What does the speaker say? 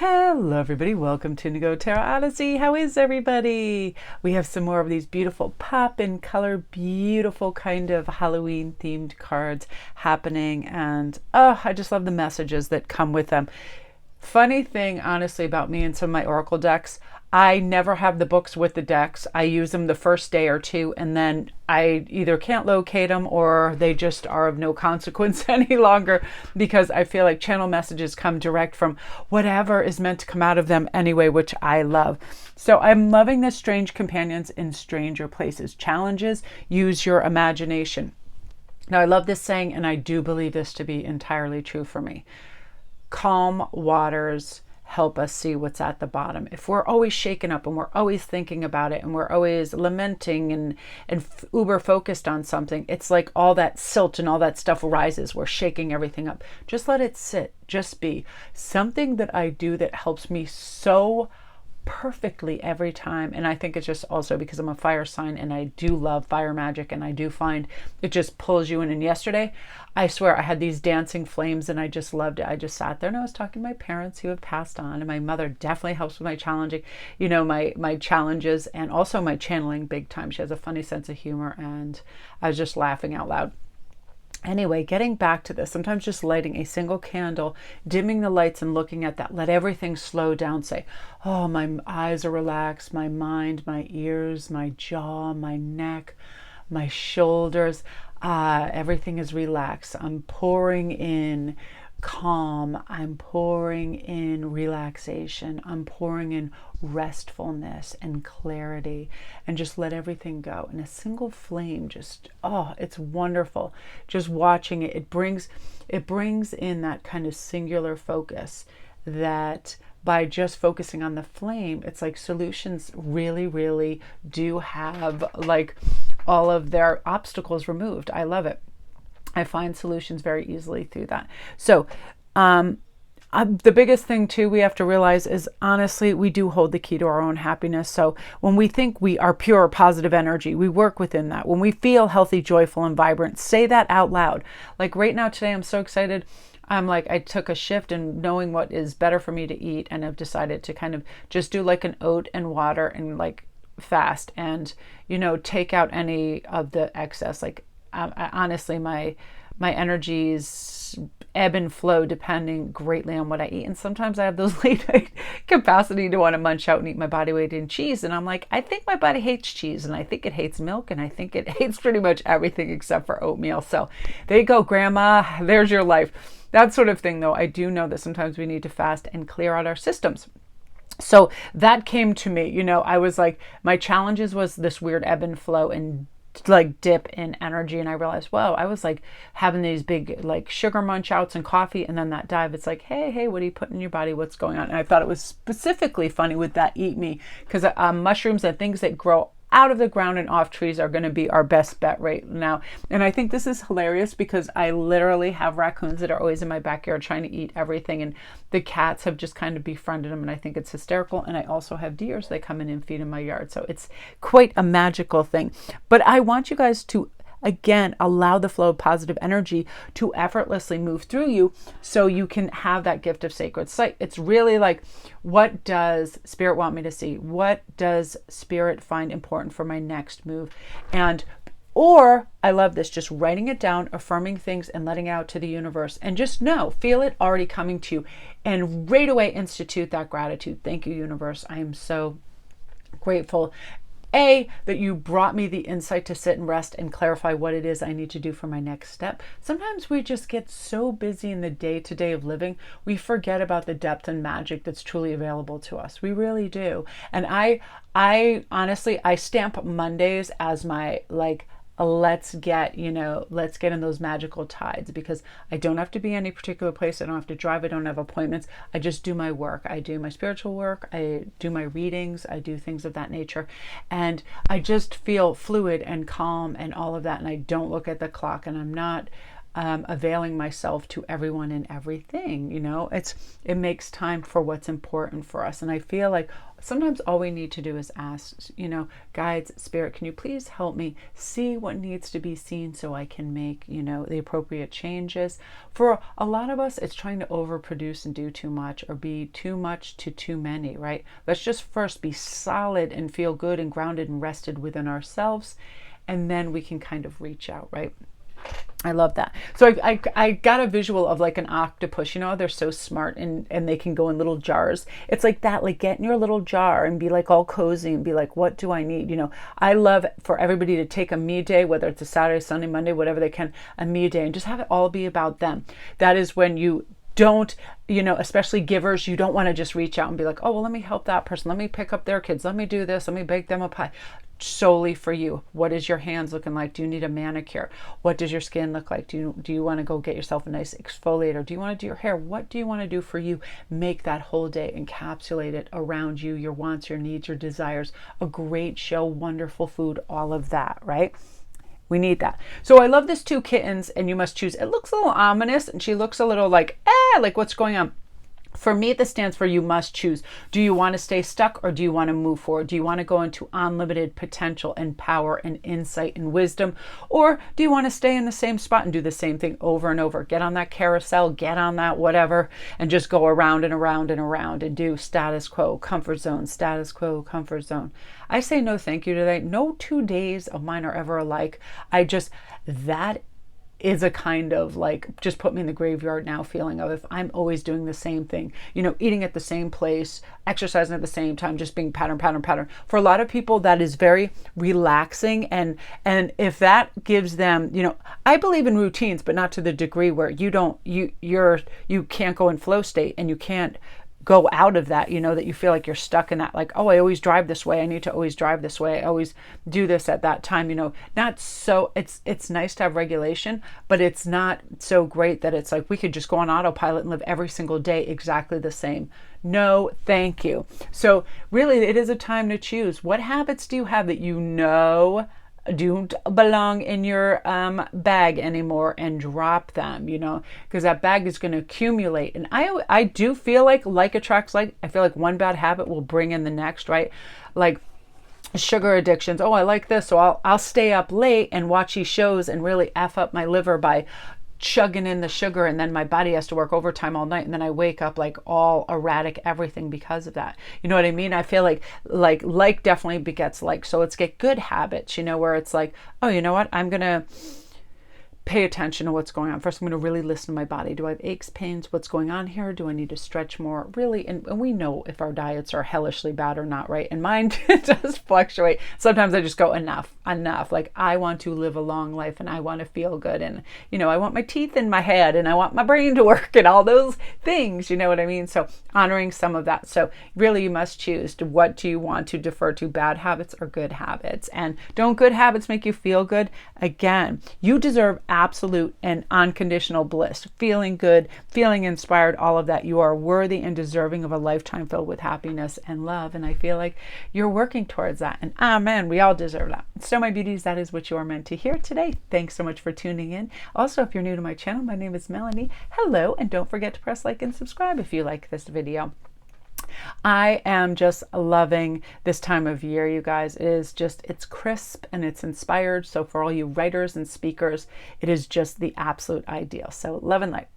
Hello everybody, welcome to Indigo Tarot Odyssey. How is everybody? We have some more of these beautiful pop in color, beautiful kind of Halloween themed cards happening, and I just love the messages that come with them. Funny thing, honestly, about me and some of my Oracle decks, I never have the books with the decks. I use them the first day or two, and then I either can't locate them or they just are of no consequence any longer because I feel like channel messages come direct from whatever is meant to come out of them anyway, which I love. So I'm loving the Strange Companions in Stranger Places. Challenges, use your imagination. Now, I love this saying, and I do believe this to be entirely true for me. Calm waters help us see what's at the bottom. If we're always shaken up and we're always thinking about it and we're always lamenting and uber focused on something, it's like all that silt and all that stuff rises. We're shaking everything up. Just let it sit. Just be. Something that I do that helps me so perfectly every time, and I think it's just also because I'm a fire sign and I do love fire magic, and I do find it just pulls you in. And yesterday, I swear, I had these dancing flames and I just loved it. I just sat there and I was talking to my parents who have passed on, and my mother definitely helps with my challenging, my challenges, and also my channeling big time. She has a funny sense of humor, and I was just laughing out loud. Anyway, getting back to this, sometimes just lighting a single candle, dimming the lights and looking at that, let everything slow down. Say, oh, my eyes are relaxed, my mind, my ears, my jaw, my neck, my shoulders, everything is relaxed. I'm pouring in calm, I'm pouring in relaxation, I'm pouring in restfulness and clarity, and just let everything go. And a single flame, just it's wonderful. Just watching it, it brings in that kind of singular focus that by just focusing on the flame, it's like solutions really, really do have like all of their obstacles removed. I love it. I find solutions very easily through that. So the biggest thing too we have to realize is, honestly, we do hold the key to our own happiness. So when we think we are pure positive energy, we work within that. When we feel healthy, joyful, and vibrant, say that out loud. Like right now today, I'm so excited. I'm like, I took a shift in knowing what is better for me to eat, and I've decided to kind of just do like an oat and water and like fast, and take out any of the excess. Like honestly, my energies ebb and flow depending greatly on what I eat. And sometimes I have those late night capacity to want to munch out and eat my body weight in cheese. And I'm like, I think my body hates cheese, and I think it hates milk, and I think it hates pretty much everything except for oatmeal. So there you go, Grandma. There's your life. That sort of thing, though. I do know that sometimes we need to fast and clear out our systems. So that came to me. I was like, my challenges was this weird ebb and flow and like dip in energy, and I realized, wow, I was like having these big like sugar munch outs and coffee, and then that dive, it's like, hey, what are you putting in your body, what's going on? And I thought it was specifically funny with that Eat Me, because mushrooms and things that grow out of the ground and off trees are going to be our best bet right now. And I think this is hilarious because I literally have raccoons that are always in my backyard trying to eat everything, and the cats have just kind of befriended them, and I think it's hysterical. And I also have deers that come in and feed in my yard, so it's quite a magical thing. But I want you guys to again allow the flow of positive energy to effortlessly move through you so you can have that gift of sacred sight. It's really like, what does spirit want me to see? What does spirit find important for my next move? Or I love this, just writing it down, affirming things and letting out to the universe, and just feel it already coming to you, and right away institute that gratitude. Thank you, universe. I am so grateful that you brought me the insight to sit and rest and clarify what it is I need to do for my next step. Sometimes we just get so busy in the day-to-day of living, we forget about the depth and magic that's truly available to us. We really do. And I honestly, I stamp Mondays as my let's get in those magical tides, because I don't have to be any particular place. I don't have to drive. I don't have appointments. I just do my work. I do my spiritual work. I do my readings. I do things of that nature. And I just feel fluid and calm and all of that. And I don't look at the clock, and I'm not availing myself to everyone and everything. It makes time for what's important for us. And I feel like sometimes all we need to do is ask, guides, spirit, can you please help me see what needs to be seen so I can make, the appropriate changes? For a lot of us, it's trying to overproduce and do too much, or be too much to too many, right? Let's just first be solid and feel good and grounded and rested within ourselves, and then we can kind of reach out, right? I love that. So I got a visual of like an octopus. They're so smart, and they can go in little jars. It's like that, like get in your little jar and be like all cozy and be like, what do I need? I love for everybody to take a me day, whether it's a Saturday, Sunday, Monday, whatever they can, a me day, and just have it all be about them. That is when you don't, especially givers, you don't want to just reach out and be like, oh, well, let me help that person. Let me pick up their kids. Let me do this. Let me bake them a pie. Solely for you. What is your hands looking like? Do you need a manicure? What does your skin look like? Do you want to go get yourself a nice exfoliator? Do you want to do your hair? What do you want to do for you? Make that whole day, encapsulate it around you, your wants, your needs, your desires, a great show, wonderful food, all of that, right? We need that. So I love this 2 kittens, and you must choose. It looks a little ominous, and she looks a little like, like what's going on? For me, this stands for you must choose. Do you want to stay stuck, or do you want to move forward? Do you want to go into unlimited potential and power and insight and wisdom? Or do you want to stay in the same spot and do the same thing over and over? Get on that carousel, get on that whatever, and just go around and around and around and do status quo, comfort zone, status quo, comfort zone. I say no thank you to that. No 2 days of mine are ever alike. That is a kind of like, just put me in the graveyard now feeling of, if I'm always doing the same thing, eating at the same place, exercising at the same time, just being pattern. For a lot of people, that is very relaxing. And if that gives them, I believe in routines, but not to the degree where you can't go in flow state, and you can't go out of that, that you feel like you're stuck in that, like, oh, I always drive this way. I need to always drive this way. I always do this at that time, not so, it's nice to have regulation, but it's not so great that it's like we could just go on autopilot and live every single day exactly the same. No, thank you. So really, it is a time to choose. What habits do you have that don't belong in your bag anymore, and drop them, because that bag is going to accumulate. And I do feel like attracts like. I feel like one bad habit will bring in the next, right? Like sugar addictions. Oh, I like this, so I'll stay up late and watch these shows and really F up my liver by chugging in the sugar, and then my body has to work overtime all night, and then I wake up like all erratic everything because of that. You know what I mean? I feel like definitely begets like. So let's get good habits, where it's like, oh, you know what? I'm gonna pay attention to what's going on. First, I'm going to really listen to my body. Do I have aches, pains? What's going on here? Do I need to stretch more? Really, and we know if our diets are hellishly bad or not, right? And mine does fluctuate. Sometimes I just go, enough. Like, I want to live a long life, and I want to feel good, and I want my teeth in my head, and I want my brain to work, and all those things. You know what I mean? So honoring some of that. So really, you must choose. What do you want to defer to? Bad habits or good habits? And don't good habits make you feel good? Again, you deserve absolute and unconditional bliss, feeling good, feeling inspired, all of that. You are worthy and deserving of a lifetime filled with happiness and love. And I feel like you're working towards that. And amen, we all deserve that. So my beauties, that is what you are meant to hear today. Thanks so much for tuning in. Also, if you're new to my channel, my name is Melanie. Hello, and don't forget to press like and subscribe if you like this video. I am just loving this time of year, you guys. It's crisp and it's inspired. So for all you writers and speakers, it is just the absolute ideal. So love and light.